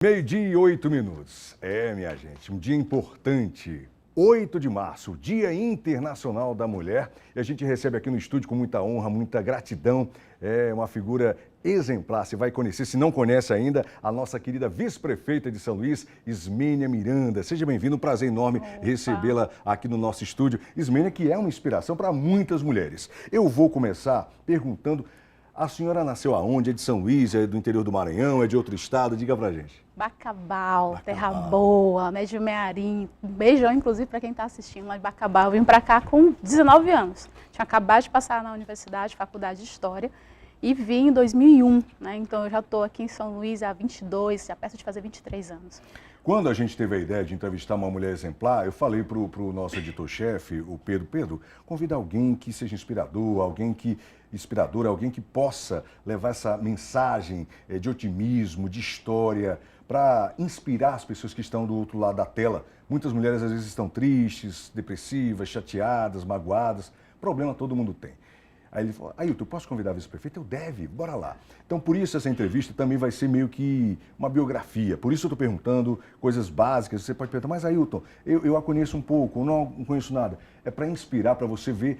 Meio-dia e 8 minutos. Minha gente, um dia importante. 8 de março, Dia Internacional da Mulher. E a gente recebe aqui no estúdio com muita honra, muita gratidão. É uma figura exemplar. Você vai conhecer, se não conhece ainda, a nossa querida vice-prefeita de São Luís, Ismênia Miranda. Seja bem-vindo, um prazer enorme recebê-la aqui no nosso estúdio. Ismênia, que é uma inspiração para muitas mulheres. Eu vou começar perguntando, a senhora nasceu aonde? É de São Luís, é do interior do Maranhão, é de outro estado? Diga pra gente. Bacabal, terra boa, né, de Mearim. Um beijão, inclusive, para quem está assistindo lá de Bacabal. Eu vim para cá com 19 anos. Tinha acabado de passar na universidade, faculdade de História, e vim em 2001, né? Então eu já estou aqui em São Luís há 22, já perto de fazer 23 anos. Quando a gente teve a ideia de entrevistar uma mulher exemplar, eu falei para o nosso editor-chefe, o Pedro, convida alguém que seja inspirador, alguém que possa levar essa mensagem de otimismo, de história, para inspirar as pessoas que estão do outro lado da tela. Muitas mulheres às vezes estão tristes, depressivas, chateadas, magoadas. Problema todo mundo tem. Aí ele falou, Ailton, posso convidar a vice-prefeita? Eu deve, bora lá. Então, por isso essa entrevista também vai ser meio que uma biografia. Por isso eu estou perguntando coisas básicas. Você pode perguntar, mas Ailton, eu a conheço um pouco, não conheço nada. É para inspirar, para você ver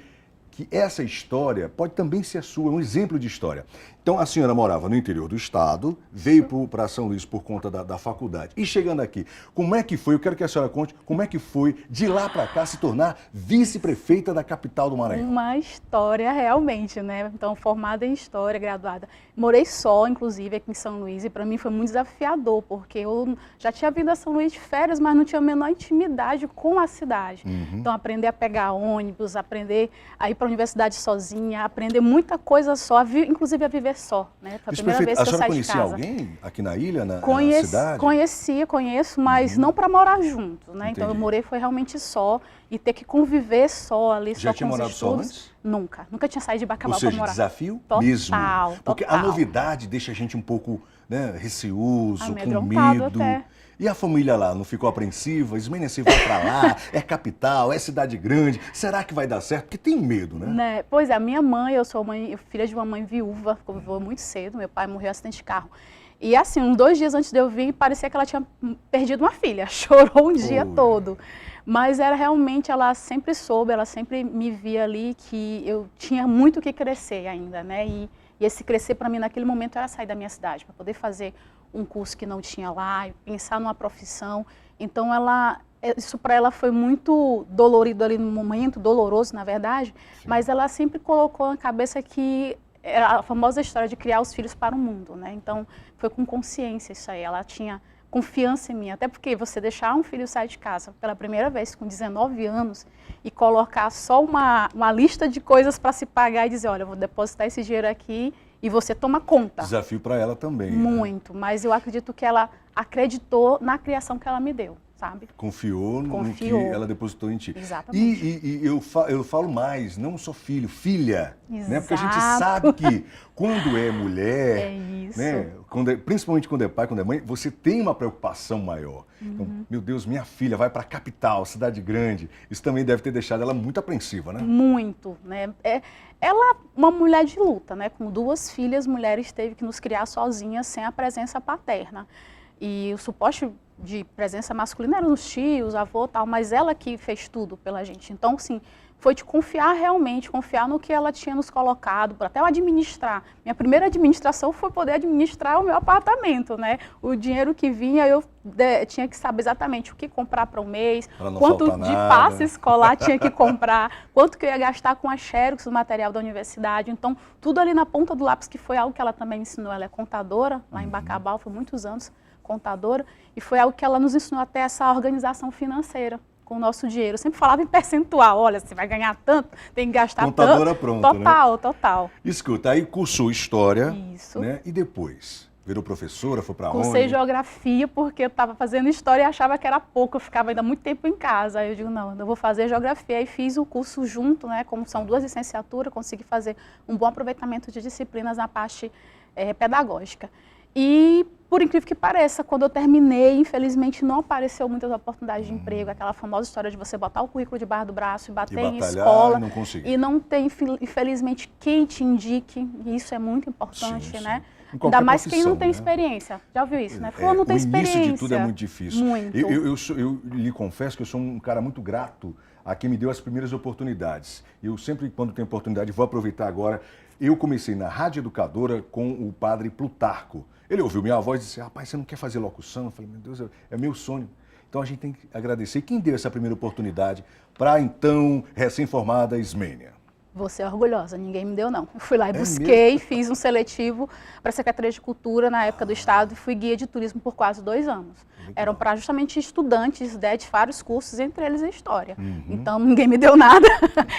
que essa história pode também ser a sua, um exemplo de história. Então, a senhora morava no interior do estado, veio para São Luís por conta da faculdade. E chegando aqui, como é que foi? Eu quero que a senhora conte como é que foi de lá para cá se tornar vice-prefeita da capital do Maranhão. Uma história realmente, né? Então, formada em História, graduada. Morei só, inclusive, aqui em São Luís, e para mim foi muito desafiador, porque eu já tinha vindo a São Luís de férias, mas não tinha a menor intimidade com a cidade. Então, aprender a pegar ônibus, aprender a ir para a universidade sozinha, aprender muita coisa só, inclusive a viver só, né? Foi a primeira vez que eu saí de casa. A senhora conhecia alguém aqui na ilha, na cidade? Conheço, mas não para morar junto, né? Entendi. Então eu morei foi realmente só e ter que conviver só ali, Já só tinha com os morado estudos. só antes? Nunca tinha saído de Bacabal para morar. Ou seja, desafio total, mesmo. Porque a total. novidade deixa a gente um pouco, né, receoso, com Amedrontado medo. até. E a família lá, não ficou apreensiva? Ismênia, você vai pra lá, é capital, é cidade grande, será que vai dar certo? Porque tem medo, né? Pois é, a minha mãe, eu sou filha de uma mãe viúva, ficou muito cedo, meu pai morreu em acidente de carro. E assim, 2 dias antes de eu vir, parecia que ela tinha perdido uma filha, chorou um dia todo. Mas era realmente, ela sempre soube, ela sempre me via ali que eu tinha muito que crescer ainda, né? E esse crescer para mim naquele momento era sair da minha cidade, para poder fazer um curso que não tinha lá, pensar numa profissão. Então, isso para ela foi muito dolorido ali no momento, doloroso, na verdade, mas ela sempre colocou na cabeça que era a famosa história de criar os filhos para o mundo, né? Então, foi com consciência isso aí, ela tinha confiança em mim, até porque você deixar um filho sair de casa pela primeira vez com 19 anos e colocar só uma lista de coisas para se pagar e dizer, olha, eu vou depositar esse dinheiro aqui e você toma conta. Desafio para ela também. Muito, né? Mas eu acredito que ela acreditou na criação que ela me deu, sabe? Confiou no que ela depositou em ti. Exatamente. E eu falo mais, não só filho, filha. Exato. Né? Porque a gente sabe que quando é mulher, isso. Né? Principalmente quando é pai, quando é mãe, você tem uma preocupação maior. Então, meu Deus, minha filha vai para a capital, cidade grande. Isso também deve ter deixado ela muito apreensiva, né? Muito, né? Ela, uma mulher de luta, né? Com 2 filhas, mulheres, teve que nos criar sozinhas, sem a presença paterna. E o suporte de presença masculina era nos tios, avô, tal, mas ela que fez tudo pela gente. Então, sim, foi de confiar realmente, confiar no que ela tinha nos colocado, para até eu administrar. Minha primeira administração foi poder administrar o meu apartamento, né? O dinheiro que vinha, eu tinha que saber exatamente o que comprar para o mês, quanto de passe escolar tinha que comprar, quanto que eu ia gastar com a xerox do material da universidade. Então, tudo ali na ponta do lápis, que foi algo que ela também me ensinou. Ela é contadora, lá em Bacabal, foi muitos anos contadora, e foi algo que ela nos ensinou até essa organização financeira com o nosso dinheiro. Eu sempre falava em percentual, olha, você vai ganhar tanto, tem que gastar contadora tanto. Pronta, total, né? Total. Escuta, aí cursou História, Isso. Né? E depois? Virou professora, foi para onde? Cursei Geografia porque eu estava fazendo História e achava que era pouco, eu ficava ainda muito tempo em casa. Aí eu digo, não, eu vou fazer Geografia. Aí fiz o curso junto, né? Como são 2 licenciaturas, consegui fazer um bom aproveitamento de disciplinas na parte pedagógica. E, por incrível que pareça, quando eu terminei, infelizmente não apareceu muitas oportunidades de emprego, aquela famosa história de você botar o currículo debaixo do braço e bater em escola e não conseguir. E não ter, infelizmente, quem te indique, e isso é muito importante, Sim. né? Ainda mais quem não profissão, tem né? experiência. Já ouviu isso, né? Fulano não tem O experiência. início de tudo é muito difícil. Muito. Eu lhe confesso que eu sou um cara muito grato a quem me deu as primeiras oportunidades. Eu sempre, quando tenho oportunidade, vou aproveitar agora. Eu comecei na Rádio Educadora com o padre Plutarco. Ele ouviu minha voz e disse, rapaz, você não quer fazer locução? Eu falei, meu Deus, é meu sonho. Então a gente tem que agradecer. Quem deu essa primeira oportunidade para a então recém-formada Ismênia? Você é orgulhosa, ninguém me deu não. Eu fui lá e busquei, fiz um seletivo para a Secretaria de Cultura na época do Estado e fui guia de turismo por quase 2 anos. Eram para justamente estudantes, né, de vários cursos, entre eles a História. Então ninguém me deu nada,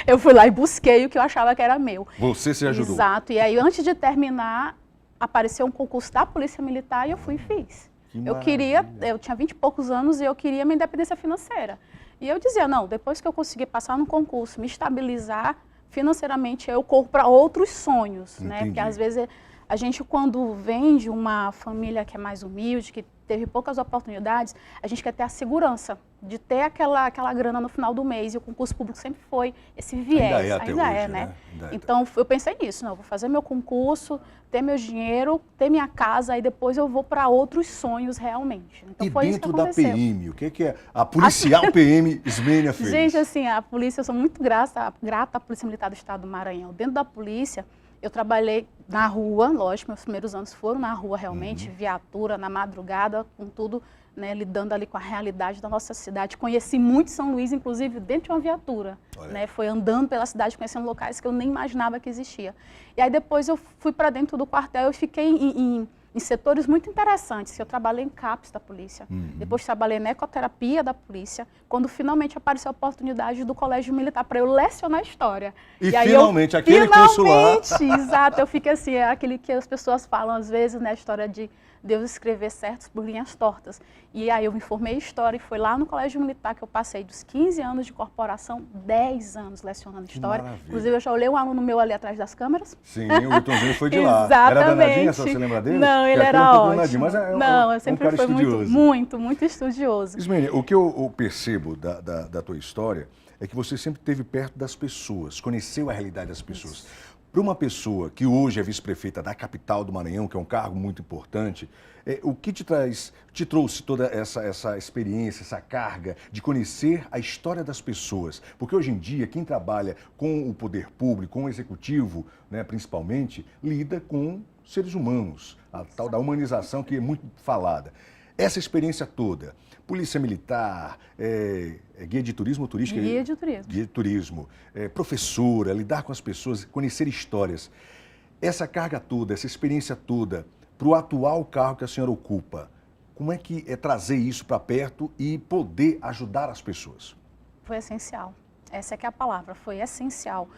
eu fui lá e busquei o que eu achava que era meu. Você se ajudou. Exato, e aí antes de terminar, apareceu um concurso da Polícia Militar e eu fui e fiz. Eu tinha 20 e poucos anos e eu queria minha independência financeira. E eu dizia, não, depois que eu conseguir passar no concurso, me estabilizar financeiramente, eu corro para outros sonhos, né? Porque às vezes a gente, quando vem de uma família que é mais humilde, que teve poucas oportunidades, a gente quer ter a segurança de ter aquela grana no final do mês, e o concurso público sempre foi esse viés. Ainda é até hoje, né? Então, eu pensei nisso, não, eu vou fazer meu concurso, ter meu dinheiro, ter minha casa, e depois eu vou para outros sonhos realmente. Então, e foi dentro isso que da PM, o que é a policial PM Ismênia fez? Gente, assim, a polícia, eu sou muito grata à Polícia Militar do Estado do Maranhão. Dentro da polícia, eu trabalhei na rua, lógico, meus primeiros anos foram na rua realmente, viatura, na madrugada, com tudo, né, lidando ali com a realidade da nossa cidade. Conheci muito São Luís, inclusive, dentro de uma viatura. Né, foi andando pela cidade, conhecendo locais que eu nem imaginava que existia. E aí depois eu fui para dentro do quartel e fiquei em setores muito interessantes. Eu trabalhei em CAPS da polícia, depois trabalhei na ecoterapia da polícia, quando finalmente apareceu a oportunidade do Colégio Militar para eu lecionar História. E aí finalmente, aquele curso lá... Exato, eu fiquei assim, é aquele que as pessoas falam às vezes, né, a história de Deus escrever certos por linhas tortas. E aí eu me formei em História e foi lá no Colégio Militar que eu passei dos 15 anos de corporação, 10 anos lecionando História. Maravilha. Inclusive, eu já olhei um aluno meu ali atrás das câmeras. Sim, o Vitorzinho foi de lá. Exatamente. Era danadinha, só você lembra dele? Não, ele era ótimo. Mas não, eu sempre um cara fui muito estudioso. Ismênia, o que eu percebo da tua história é que você sempre esteve perto das pessoas, conheceu a realidade das pessoas. Isso. Para uma pessoa que hoje é vice-prefeita da capital do Maranhão, que é um cargo muito importante, o que te trouxe toda essa experiência, essa carga de conhecer a história das pessoas? Porque hoje em dia, quem trabalha com o poder público, com o executivo, né, principalmente, lida com seres humanos, a tal da humanização que é muito falada. Essa experiência toda, polícia militar, guia de turismo ou turística? Guia de turismo. Guia de turismo, professora, lidar com as pessoas, conhecer histórias. Essa carga toda, essa experiência toda, para o atual cargo que a senhora ocupa, como é que é trazer isso para perto e poder ajudar as pessoas? Foi essencial. Essa é que é a palavra, foi essencial.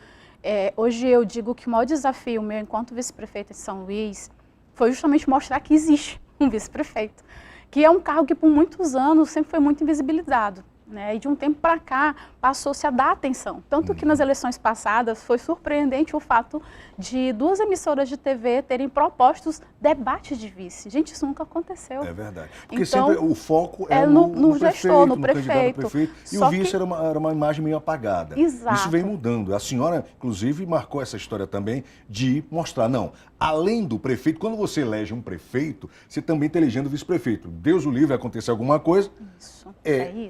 Hoje eu digo que o maior desafio meu enquanto vice-prefeita de São Luís foi justamente mostrar que existe um vice-prefeito, que é um cargo que por muitos anos sempre foi muito invisibilizado, né? E de um tempo para cá passou-se a dar atenção. Tanto que nas eleições passadas foi surpreendente o fato de 2 emissoras de TV terem propostos debates de vice. Gente, isso nunca aconteceu. É verdade. Porque então, sempre o foco é no gestor, no prefeito. prefeito. E o vice era uma imagem meio apagada. Exato. Isso vem mudando. A senhora, inclusive, marcou essa história também de mostrar, não, além do prefeito, quando você elege um prefeito, você também está elegendo o vice-prefeito. Deus o livre, acontecer alguma coisa, isso.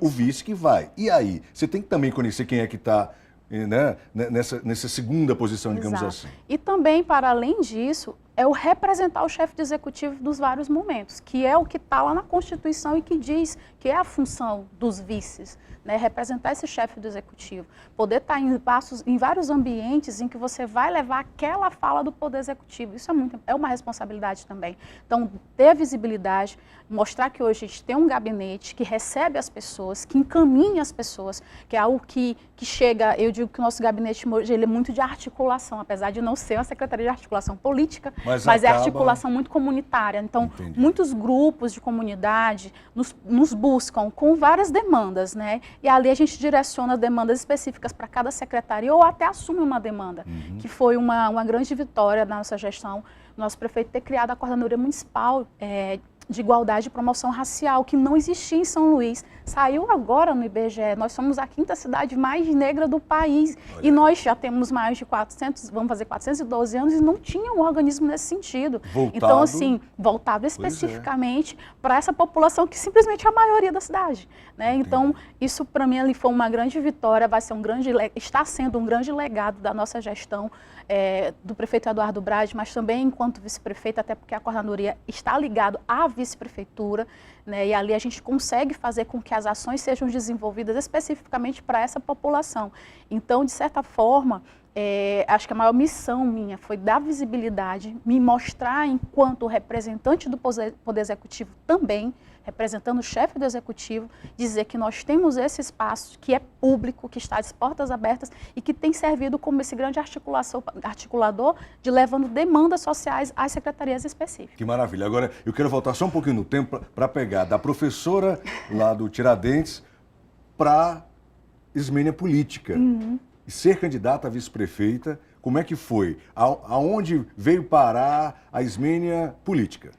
O vice que vai. E aí, você tem que também conhecer quem é que está, né, nessa segunda posição, digamos assim. E também, para além disso, é o representar o chefe de executivo dos vários momentos, que é o que está lá na Constituição e que diz que é a função dos vices, né? Representar esse chefe do executivo, poder estar em vários ambientes em que você vai levar aquela fala do poder executivo. Isso é uma responsabilidade também. Então, ter visibilidade, mostrar que hoje a gente tem um gabinete que recebe as pessoas, que encaminha as pessoas, que é algo que chega, eu digo que o nosso gabinete hoje ele é muito de articulação, apesar de não ser uma secretaria de articulação política, mas é articulação muito comunitária. Então, muitos grupos de comunidade nos buscam com várias demandas, né? E ali a gente direciona demandas específicas para cada secretaria ou até assume uma demanda, que foi uma grande vitória da nossa gestão, nosso prefeito ter criado a Coordenadoria Municipal de igualdade e promoção racial, que não existia em São Luís. Saiu agora no IBGE, nós somos a 5ª cidade mais negra do país. Olha. E nós já temos mais de 400, vamos fazer 412 anos, e não tinha um organismo nesse sentido. Voltado, então, assim, voltado especificamente para essa população que simplesmente é a maioria da cidade. Né? Então, isso para mim ali foi uma grande vitória, vai ser está sendo um grande legado da nossa gestão, do prefeito Eduardo Brade, mas também enquanto vice-prefeito, até porque a coordenadoria está ligado à vice-prefeitura, né, e ali a gente consegue fazer com que as ações sejam desenvolvidas especificamente para essa população. Então, de certa forma, acho que a maior missão minha foi dar visibilidade, me mostrar enquanto representante do Poder Executivo também, representando o chefe do Executivo, dizer que nós temos esse espaço que é público, que está de portas abertas e que tem servido como esse grande articulador de levando demandas sociais às secretarias específicas. Que maravilha. Agora, eu quero voltar só um pouquinho no tempo para pegar da professora lá do Tiradentes para Ismênia política. E ser candidata a vice-prefeita, como é que foi? Aonde veio parar a Ismênia política?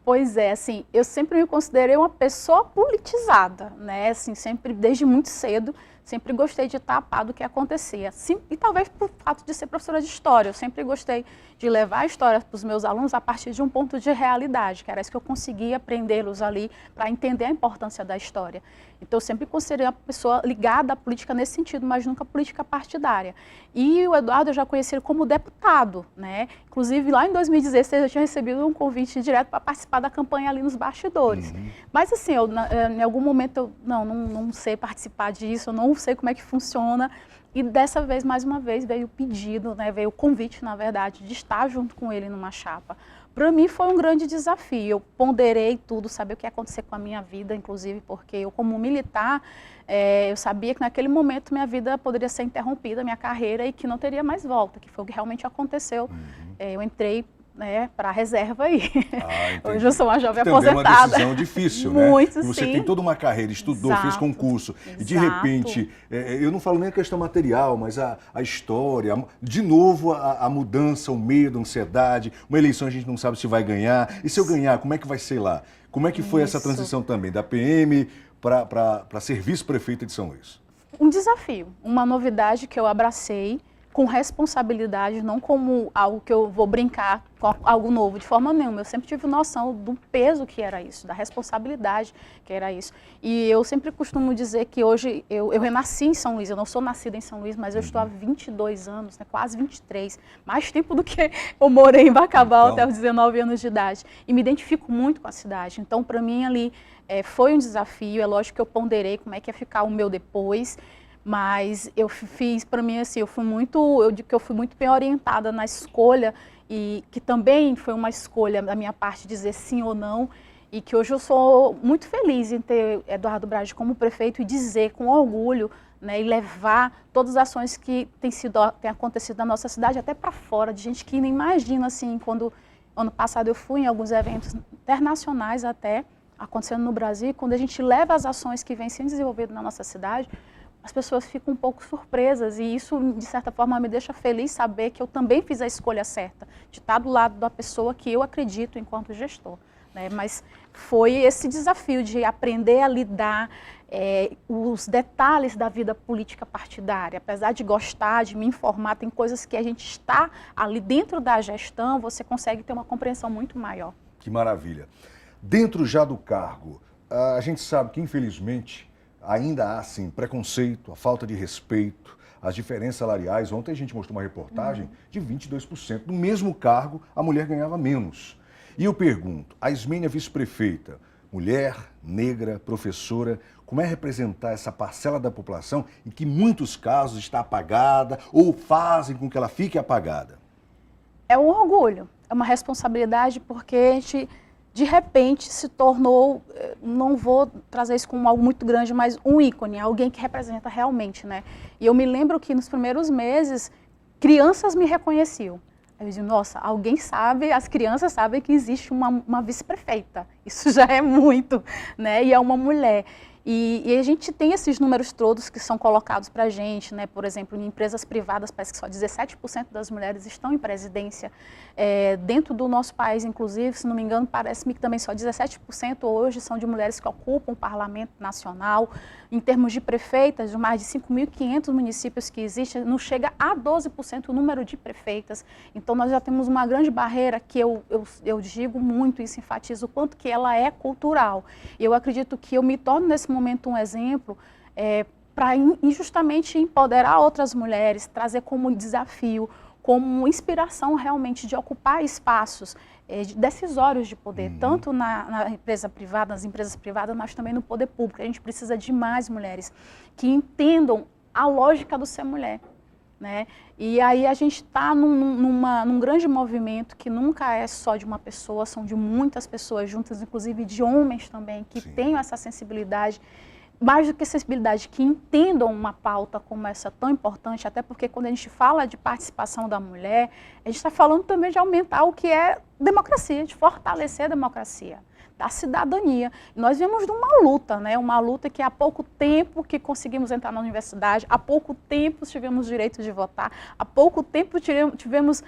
Pois é, assim, eu sempre me considerei uma pessoa politizada, né, assim, sempre, desde muito cedo, sempre gostei de estar a par do que acontecia. Sim, e talvez por fato de ser professora de história, eu sempre gostei de levar a história para os meus alunos a partir de um ponto de realidade, que era isso que eu conseguia aprendê-los ali para entender a importância da história. Então, eu sempre considerei uma pessoa ligada à política nesse sentido, mas nunca política partidária. E o Eduardo eu já conheci ele como deputado, né? Inclusive, lá em 2016, eu tinha recebido um convite direto para participar da campanha ali nos bastidores. Mas, assim, em algum momento, eu não sei participar disso, eu não sei como é que funciona. E dessa vez, mais uma vez, veio o pedido, né, veio o convite, na verdade, de estar junto com ele numa chapa. Para mim foi um grande desafio, eu ponderei tudo, saber o que ia acontecer com a minha vida, inclusive porque eu, como militar, eu sabia que naquele momento minha vida poderia ser interrompida, minha carreira, e que não teria mais volta, que foi o que realmente aconteceu. Eu entrei, né, para a reserva aí. Hoje eu sou uma jovem aposentada. Também é uma decisão difícil, né? Muito, você sim. tem toda uma carreira, estudou, fez concurso, e de repente, eu não falo nem a questão material, mas a história, de novo a mudança, o medo, a ansiedade, uma eleição a gente não sabe se vai ganhar, e se eu ganhar, como é que vai ser lá? Como é que foi essa transição também, da PM para ser vice-prefeita de São Luís? Um desafio, uma novidade que eu abracei, com responsabilidade, não como algo que eu vou brincar com algo novo, de forma nenhuma. Eu sempre tive noção do peso que era isso, da responsabilidade que era isso. E eu sempre costumo dizer que hoje eu renasci em São Luís, eu não sou nascida em São Luís, mas eu estou há 22 anos, né, quase 23, mais tempo do que eu morei em Bacabal até os 19 anos de idade. E me identifico muito com a cidade. Então, para mim, ali foi um desafio, é lógico que eu ponderei como é que ia ficar o meu depois. Mas eu fiz, para mim, assim, eu fui muito bem orientada na escolha, e que também foi uma escolha da minha parte dizer sim ou não, e que hoje eu sou muito feliz em ter Eduardo Brade como prefeito e dizer com orgulho, né, e levar todas as ações que têm acontecido na nossa cidade até para fora, de gente que nem imagina, assim, quando ano passado eu fui em alguns eventos internacionais até, acontecendo no Brasil, quando a gente leva as ações que vêm sendo desenvolvidas na nossa cidade, as pessoas ficam um pouco surpresas, e isso, de certa forma, me deixa feliz saber que eu também fiz a escolha certa, de estar do lado da pessoa que eu acredito enquanto gestor. Né? Mas foi esse desafio de aprender a lidar os detalhes da vida política partidária. Apesar de gostar, de me informar, tem coisas que a gente está ali dentro da gestão, você consegue ter uma compreensão muito maior. Que maravilha. Dentro já do cargo, a gente sabe que, infelizmente, ainda há, sim, preconceito, a falta de respeito, as diferenças salariais. Ontem a gente mostrou uma reportagem de 22%. No mesmo cargo, a mulher ganhava menos. E eu pergunto, a Ismênia vice-prefeita, mulher, negra, professora, como é representar essa parcela da população em que, em muitos casos, está apagada ou fazem com que ela fique apagada? É um orgulho, é uma responsabilidade, porque a gente, de repente, se tornou, não vou trazer isso como algo muito grande, mas um ícone, alguém que representa realmente, né? E eu me lembro que nos primeiros meses, crianças me reconheciam. Eu disse, nossa, alguém sabe, as crianças sabem que existe uma vice-prefeita. Isso já é muito, né? E é uma mulher. E a gente tem esses números todos que são colocados para a gente, né? Por exemplo, em empresas privadas, parece que só 17% das mulheres estão em presidência. Dentro do nosso país, inclusive, se não me engano, parece-me que também só 17% hoje são de mulheres que ocupam o parlamento nacional. Em termos de prefeitas, de mais de 5.500 municípios que existem, não chega a 12% o número de prefeitas. Então, nós já temos uma grande barreira que eu digo muito, isso enfatizo o quanto que ela é cultural. Eu acredito que eu me torno, nesse momento, um exemplo para justamente empoderar outras mulheres, trazer como desafio, como inspiração realmente de ocupar espaços decisórios de poder, tanto nas empresas privadas, mas também no poder público. A gente precisa de mais mulheres que entendam a lógica do ser mulher, né? E aí a gente está num grande movimento que nunca é só de uma pessoa, são de muitas pessoas juntas, inclusive de homens também, que tenham essa sensibilidade, mais do que sensibilidade, que entendam uma pauta como essa tão importante, até porque quando a gente fala de participação da mulher, a gente está falando também de aumentar o que é democracia, de fortalecer a democracia, da cidadania. Nós vemos de uma luta, né? Uma luta que há pouco tempo que conseguimos entrar na universidade, há pouco tempo tivemos o direito de votar, há pouco tempo tivemos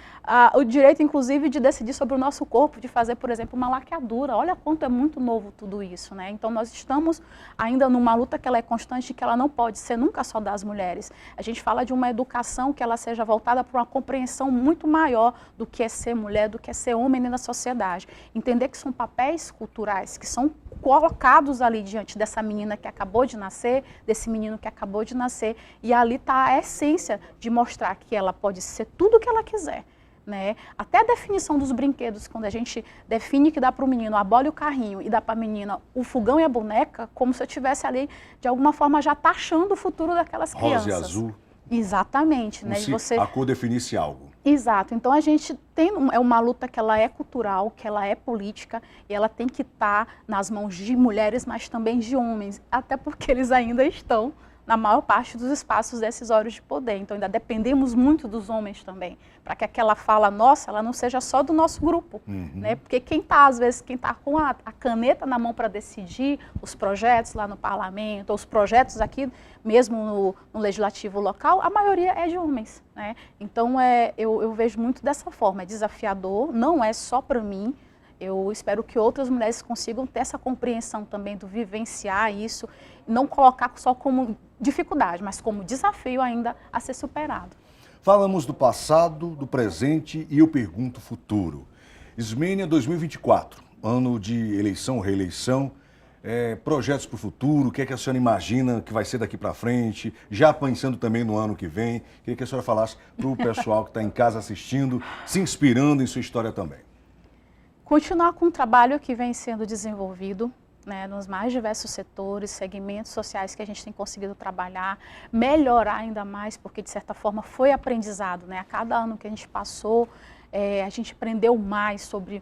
o direito, inclusive, de decidir sobre o nosso corpo, de fazer, por exemplo, uma laqueadura. Olha quanto é muito novo tudo isso, né? Então, nós estamos ainda numa luta que ela é constante e que ela não pode ser nunca só das mulheres. A gente fala de uma educação que ela seja voltada para uma compreensão muito maior do que é ser mulher, do que é ser homem na sociedade. Entender que são papéis culturais que são colocados ali diante dessa menina que acabou de nascer, desse menino que acabou de nascer, e ali está a essência de mostrar que ela pode ser tudo o que ela quiser, né? Até a definição dos brinquedos, quando a gente define que dá para o menino a bola e o carrinho e dá para a menina o fogão e a boneca, como se eu estivesse ali, de alguma forma, já taxando o futuro daquelas crianças. Rosa e azul. Exatamente, né? Se a cor definisse algo. Exato, então a gente tem uma luta que ela é cultural, que ela é política, e ela tem que estar nas mãos de mulheres, mas também de homens, até porque eles ainda estão na maior parte dos espaços decisórios de poder. Então ainda dependemos muito dos homens também, para que aquela fala nossa, ela não seja só do nosso grupo, né? Porque quem está, às vezes, quem está com a caneta na mão para decidir os projetos lá no parlamento, ou os projetos aqui mesmo no legislativo local, a maioria é de homens, né? Então eu vejo muito dessa forma, é desafiador, não é só para mim. Eu espero que outras mulheres consigam ter essa compreensão também do vivenciar isso, não colocar só como dificuldade, mas como desafio ainda a ser superado. Falamos do passado, do presente e eu pergunto futuro. Ismênia 2024, ano de eleição, reeleição, projetos para o futuro, o que é que a senhora imagina que vai ser daqui para frente, já pensando também no ano que vem. Queria que a senhora falasse para o pessoal que está em casa assistindo, se inspirando em sua história também. Continuar com o trabalho que vem sendo desenvolvido, né, nos mais diversos setores, segmentos sociais que a gente tem conseguido trabalhar, melhorar ainda mais, porque de certa forma foi aprendizado, né? A cada ano que a gente passou, a gente aprendeu mais sobre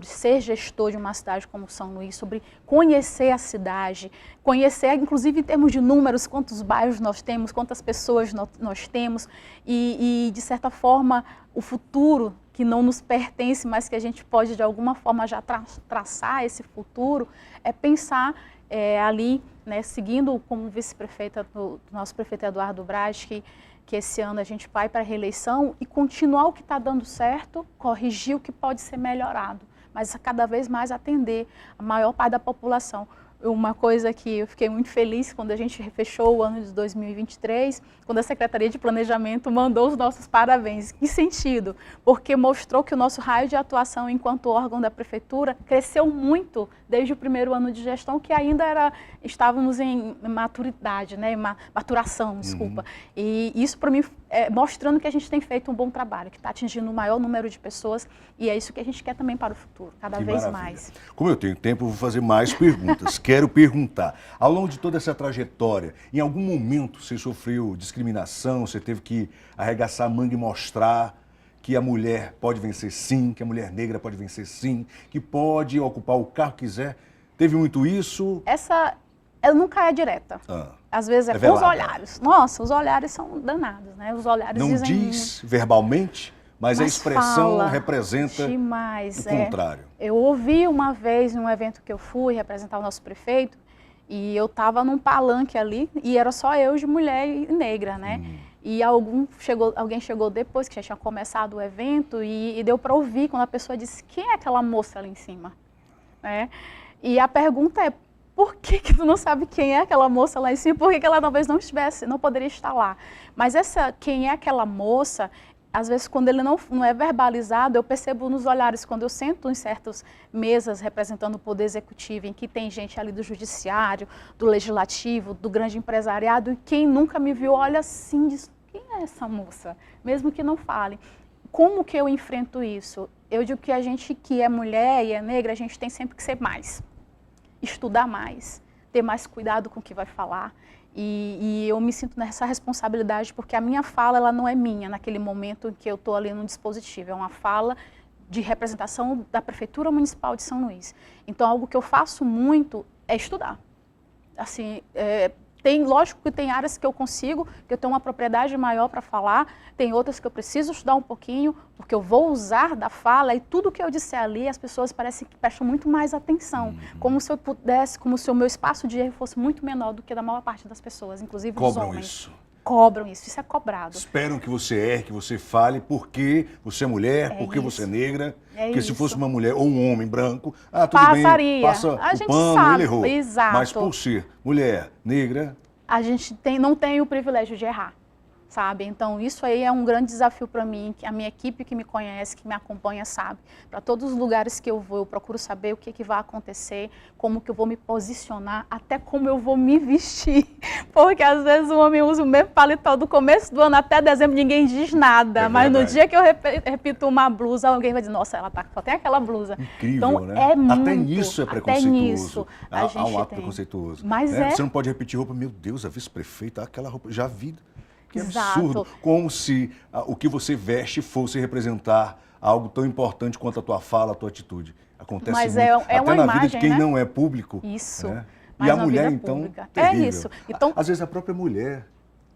ser gestor de uma cidade como São Luís, sobre conhecer a cidade, conhecer, inclusive em termos de números, quantos bairros nós temos, quantas pessoas nós temos, e de certa forma o futuro que não nos pertence, mas que a gente pode de alguma forma já traçar esse futuro, é pensar ali, né, seguindo como vice-prefeita do nosso prefeito Eduardo Braz, que esse ano a gente vai para a reeleição e continuar o que está dando certo, corrigir o que pode ser melhorado, mas cada vez mais atender a maior parte da população. Uma coisa que eu fiquei muito feliz quando a gente fechou o ano de 2023, quando a Secretaria de Planejamento mandou os nossos parabéns. Que sentido? Porque mostrou que o nosso raio de atuação enquanto órgão da Prefeitura cresceu muito desde o primeiro ano de gestão, que ainda estávamos em maturidade, né? Maturação, desculpa. E isso, para mim, mostrando que a gente tem feito um bom trabalho, que está atingindo o maior número de pessoas, e é isso que a gente quer também para o futuro, cada vez mais. Como eu tenho tempo, eu vou fazer mais perguntas. Quero perguntar, ao longo de toda essa trajetória, em algum momento você sofreu discriminação, você teve que arregaçar a manga e mostrar que a mulher pode vencer sim, que a mulher negra pode vencer sim, que pode ocupar o carro que quiser? Teve muito isso? Essa nunca é direta. Às vezes com os olhares. Nossa, os olhares são danados, né? Os olhares não dizem... diz verbalmente, Mas a expressão representa demais, o contrário. Eu ouvi uma vez num evento que eu fui representar o nosso prefeito, e eu estava num palanque ali, e era só eu de mulher e negra, né? E alguém chegou depois, que já tinha começado o evento, e deu para ouvir quando a pessoa disse, quem é aquela moça ali em cima? Né? E a pergunta é, por que tu não sabe quem é aquela moça lá em cima? Por que ela talvez não poderia estar lá? Mas quem é aquela moça, às vezes quando ele não é verbalizado, eu percebo nos olhares, quando eu sento em certas mesas representando o poder executivo, em que tem gente ali do judiciário, do legislativo, do grande empresariado, e quem nunca me viu olha assim e diz, quem é essa moça? Mesmo que não fale. Como que eu enfrento isso? Eu digo que a gente que é mulher e é negra, a gente tem sempre que ser mais. Estudar mais, ter mais cuidado com o que vai falar. E eu me sinto nessa responsabilidade porque a minha fala ela não é minha naquele momento em que eu estou ali no dispositivo. É uma fala de representação da Prefeitura Municipal de São Luís. Então, algo que eu faço muito é estudar. Assim, lógico que tem áreas que eu consigo, que eu tenho uma propriedade maior para falar, tem outras que eu preciso estudar um pouquinho, porque eu vou usar da fala e tudo que eu disser ali, as pessoas parecem que prestam muito mais atenção, como se eu pudesse, como se o meu espaço de erro fosse muito menor do que da maior parte das pessoas, inclusive dos homens. Cobram isso é cobrado. Esperam que você erre, que você fale, porque você é mulher, porque você é negra, porque se fosse uma mulher ou um homem branco, tudo bem, passa o pano, ele errou. Exato. Mas por ser mulher, negra... A gente não tem o privilégio de errar, sabe? Então, isso aí é um grande desafio para mim, que a minha equipe que me conhece, que me acompanha, sabe. Para todos os lugares que eu vou, eu procuro saber o que vai acontecer, como que eu vou me posicionar, até como eu vou me vestir. Porque, às vezes, o homem usa o mesmo paletó do começo do ano até dezembro, ninguém diz nada. Mas no dia que eu repito uma blusa, alguém vai dizer, nossa, ela só tem aquela blusa. Incrível, então, né? É muito, até nisso é preconceituoso. Até nisso há um ato preconceituoso. Mas Você não pode repetir roupa, meu Deus, a vice-prefeita, aquela roupa, já vi. Que absurdo, como se o que você veste fosse representar algo tão importante quanto a tua fala, a tua atitude. Acontece Mas muito, até na imagem, vida de quem né? não é público. Isso. Né? Mas e a mulher, então, pública. terrível. É isso. Então, às vezes a própria mulher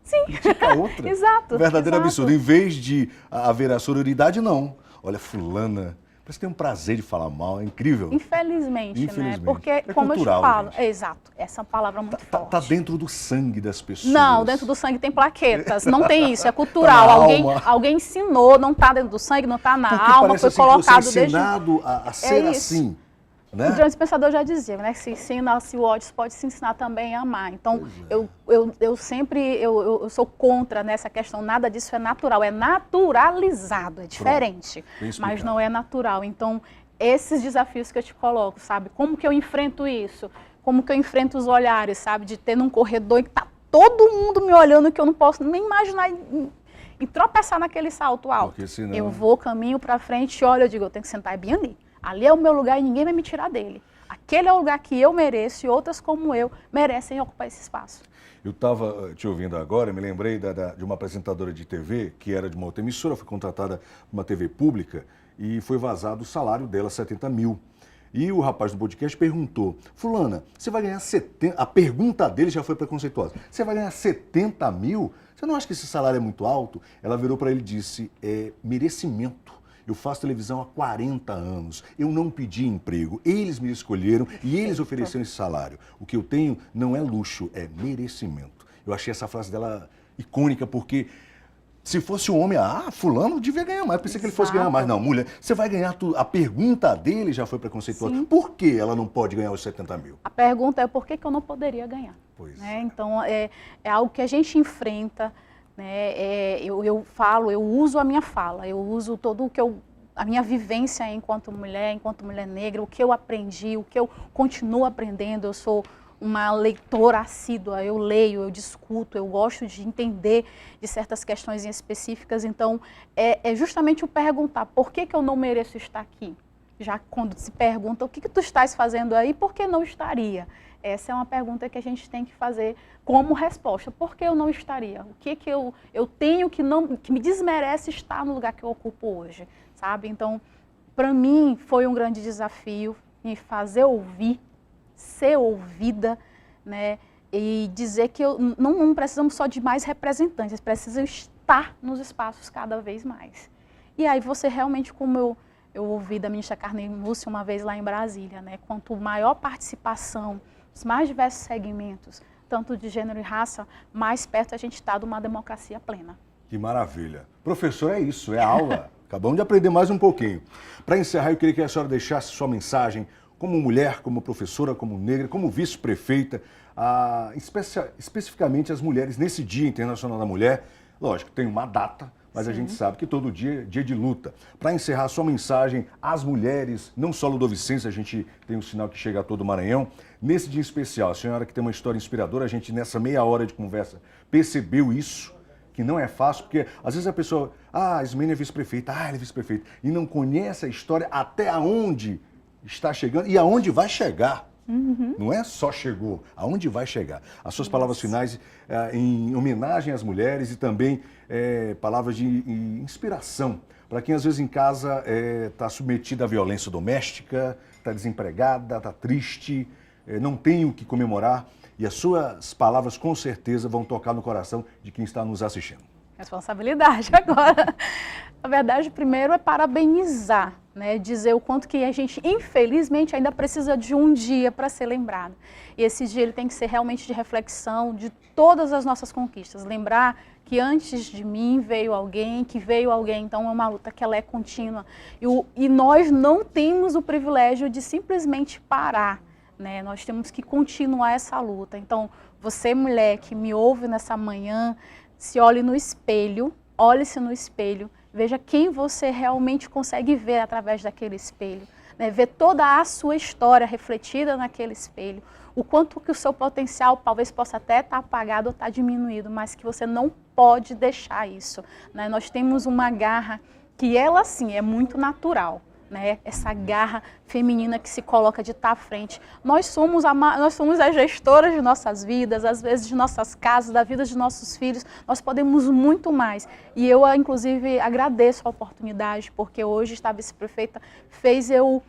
sim. critica a outra. Exato. Verdadeiro exato. absurdo. Em vez de haver a sororidade, não. Olha, fulana... Parece que tem um prazer de falar mal, é incrível. Infelizmente, né? Porque, é como cultural, eu te falo, gente. Exato, essa palavra é muito forte. Tá dentro do sangue das pessoas. Não, dentro do sangue tem plaquetas, não tem isso, é cultural. Alguém ensinou, não está dentro do sangue, não está na alma, foi assim colocado que você é ensinado a ser assim. Né? O grande pensador já dizia, né? Se ensina-se o ódio, pode se ensinar também a amar. Então, eu sempre sou contra nessa questão, nada disso é natural, é naturalizado, é diferente, mas não é natural. Então, esses desafios que eu te coloco, sabe? Como que eu enfrento isso? Como que eu enfrento os olhares, sabe? De ter num corredor em que tá todo mundo me olhando, que eu não posso nem imaginar e tropeçar naquele salto alto. Porque senão... Eu vou, caminho para frente, olho, eu digo, eu tenho que sentar bem ali. Ali é o meu lugar e ninguém vai me tirar dele. Aquele é o lugar que eu mereço e outras como eu merecem ocupar esse espaço. Eu estava te ouvindo agora, me lembrei de uma apresentadora de TV, que era de uma outra emissora, foi contratada por uma TV pública e foi vazado o salário dela, 70 mil. E o rapaz do podcast perguntou, fulana, você vai ganhar 70... A pergunta dele já foi preconceituosa. Você vai ganhar 70 mil? Você não acha que esse salário é muito alto? Ela virou para ele e disse, é merecimento. Eu faço televisão há 40 anos, eu não pedi emprego, eles me escolheram e eles ofereceram esse salário. O que eu tenho não é luxo, é merecimento. Eu achei essa frase dela icônica porque se fosse um homem, fulano devia ganhar mais, pensei que ele fosse ganhar mais. Não, mulher, você vai ganhar tudo. A pergunta dele já foi preconceituosa. Sim. Por que ela não pode ganhar os 70 mil? A pergunta é por que eu não poderia ganhar? Pois né? Então, é algo que a gente enfrenta. Né? Eu uso a minha fala, eu uso todo a minha vivência enquanto mulher negra, o que eu aprendi, o que eu continuo aprendendo. Eu sou uma leitora assídua, eu leio, eu discuto, eu gosto de entender de certas questões específicas. Então, é justamente o perguntar, por que eu não mereço estar aqui? Já quando se pergunta, o que tu estás fazendo aí, por que não estaria? Essa é uma pergunta que a gente tem que fazer como resposta. Por que eu não estaria? O que eu tenho que me desmerece estar no lugar que eu ocupo hoje, sabe? Então, para mim, foi um grande desafio me fazer ouvir, ser ouvida, né? E dizer que não precisamos só de mais representantes, precisam estar nos espaços cada vez mais. E aí você realmente, como eu ouvi da ministra Carmen Lúcia uma vez lá em Brasília, né? Quanto maior participação, os mais diversos segmentos, tanto de gênero e raça, mais perto a gente está de uma democracia plena. Que maravilha. Professor, é isso, é aula. Acabamos de aprender mais um pouquinho. Para encerrar, eu queria que a senhora deixasse sua mensagem como mulher, como professora, como negra, como vice-prefeita, especificamente as mulheres nesse Dia Internacional da Mulher. Lógico, tem uma data, mas a gente sabe que todo dia é dia de luta. Para encerrar, sua mensagem às mulheres, não só Ludovicense, a gente tem um sinal que chega a todo o Maranhão. Nesse dia especial, a senhora que tem uma história inspiradora, a gente nessa meia hora de conversa percebeu isso, que não é fácil, porque às vezes a pessoa, a Ismênia é vice-prefeita, ela é vice-prefeita, e não conhece a história até aonde está chegando e aonde vai chegar. Não é só chegou, aonde vai chegar. As suas palavras finais em homenagem às mulheres e também palavras de inspiração para quem às vezes em casa está submetida à violência doméstica, está desempregada, está triste, não tem o que comemorar. E as suas palavras com certeza vão tocar no coração de quem está nos assistindo. Responsabilidade agora. A verdade, primeiro, é parabenizar, né? Dizer o quanto que a gente, infelizmente, ainda precisa de um dia para ser lembrado. E esse dia ele tem que ser realmente de reflexão de todas as nossas conquistas. Lembrar que antes de mim veio alguém, então é uma luta que ela é contínua. E nós não temos o privilégio de simplesmente parar, né? Nós temos que continuar essa luta. Então, você, mulher que me ouve nessa manhã, se olhe no espelho, olhe-se no espelho, veja quem você realmente consegue ver através daquele espelho, né? Ver toda a sua história refletida naquele espelho, o quanto que o seu potencial talvez possa até estar apagado ou estar diminuído, mas que você não pode deixar isso, né? Nós temos uma garra que ela sim é muito natural, né? Essa garra feminina que se coloca de estar à frente. Nós somos as gestoras de nossas vidas, às vezes de nossas casas, da vida de nossos filhos. Nós podemos muito mais. E eu, inclusive, agradeço a oportunidade, porque hoje estar vice-prefeita fez eu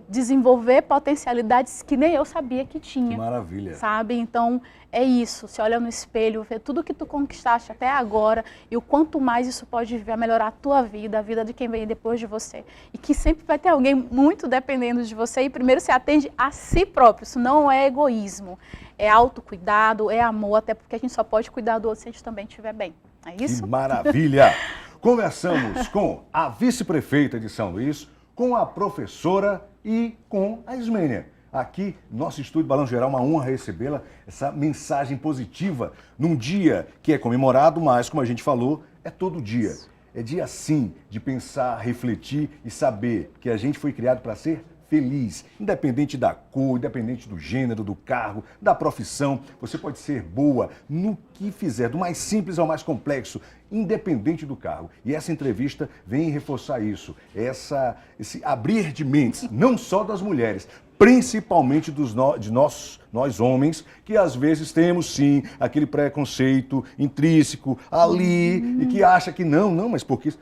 desenvolver potencialidades que nem eu sabia que tinha. Que maravilha. Sabe? Então, é isso. Se olha no espelho, vê tudo que tu conquistaste até agora e o quanto mais isso pode vir a melhorar a tua vida, a vida de quem vem depois de você. E que sempre vai ter alguém muito dependendo de você e primeiro se atende a si próprio. Isso não é egoísmo. É autocuidado, é amor, até porque a gente só pode cuidar do outro se a gente também estiver bem. É isso? Que maravilha! Conversamos com a vice-prefeita de São Luís, com a professora e com a Ismênia. Aqui, nosso estúdio Balão Geral, uma honra recebê-la, essa mensagem positiva num dia que é comemorado, mas, como a gente falou, é todo dia. É dia, sim, de pensar, refletir e saber que a gente foi criado para ser feliz, independente da cor, independente do gênero, do cargo, da profissão. Você pode ser boa no que fizer, do mais simples ao mais complexo, independente do cargo. E essa entrevista vem reforçar isso, esse abrir de mentes, não só das mulheres, principalmente de nós homens, que às vezes temos sim aquele preconceito intrínseco ali e que acha que não, mas porque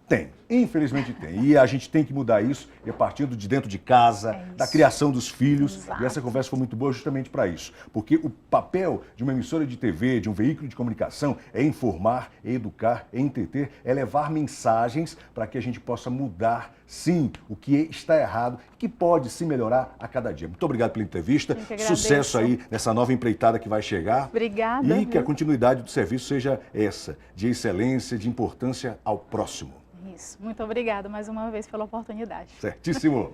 tem, infelizmente tem. E a gente tem que mudar isso, e a partir de dentro de casa, da criação dos filhos. Exato. E essa conversa foi muito boa justamente para isso. Porque o papel de uma emissora de TV, de um veículo de comunicação, é informar, é educar, é entreter, é levar mensagens para que a gente possa mudar, sim, o que está errado e que pode se melhorar a cada dia. Muito obrigado pela entrevista. Sucesso aí nessa nova empreitada que vai chegar. Obrigada. E que a continuidade do serviço seja essa, de excelência, de importância ao próximo. Isso. Muito obrigada mais uma vez pela oportunidade. Certíssimo.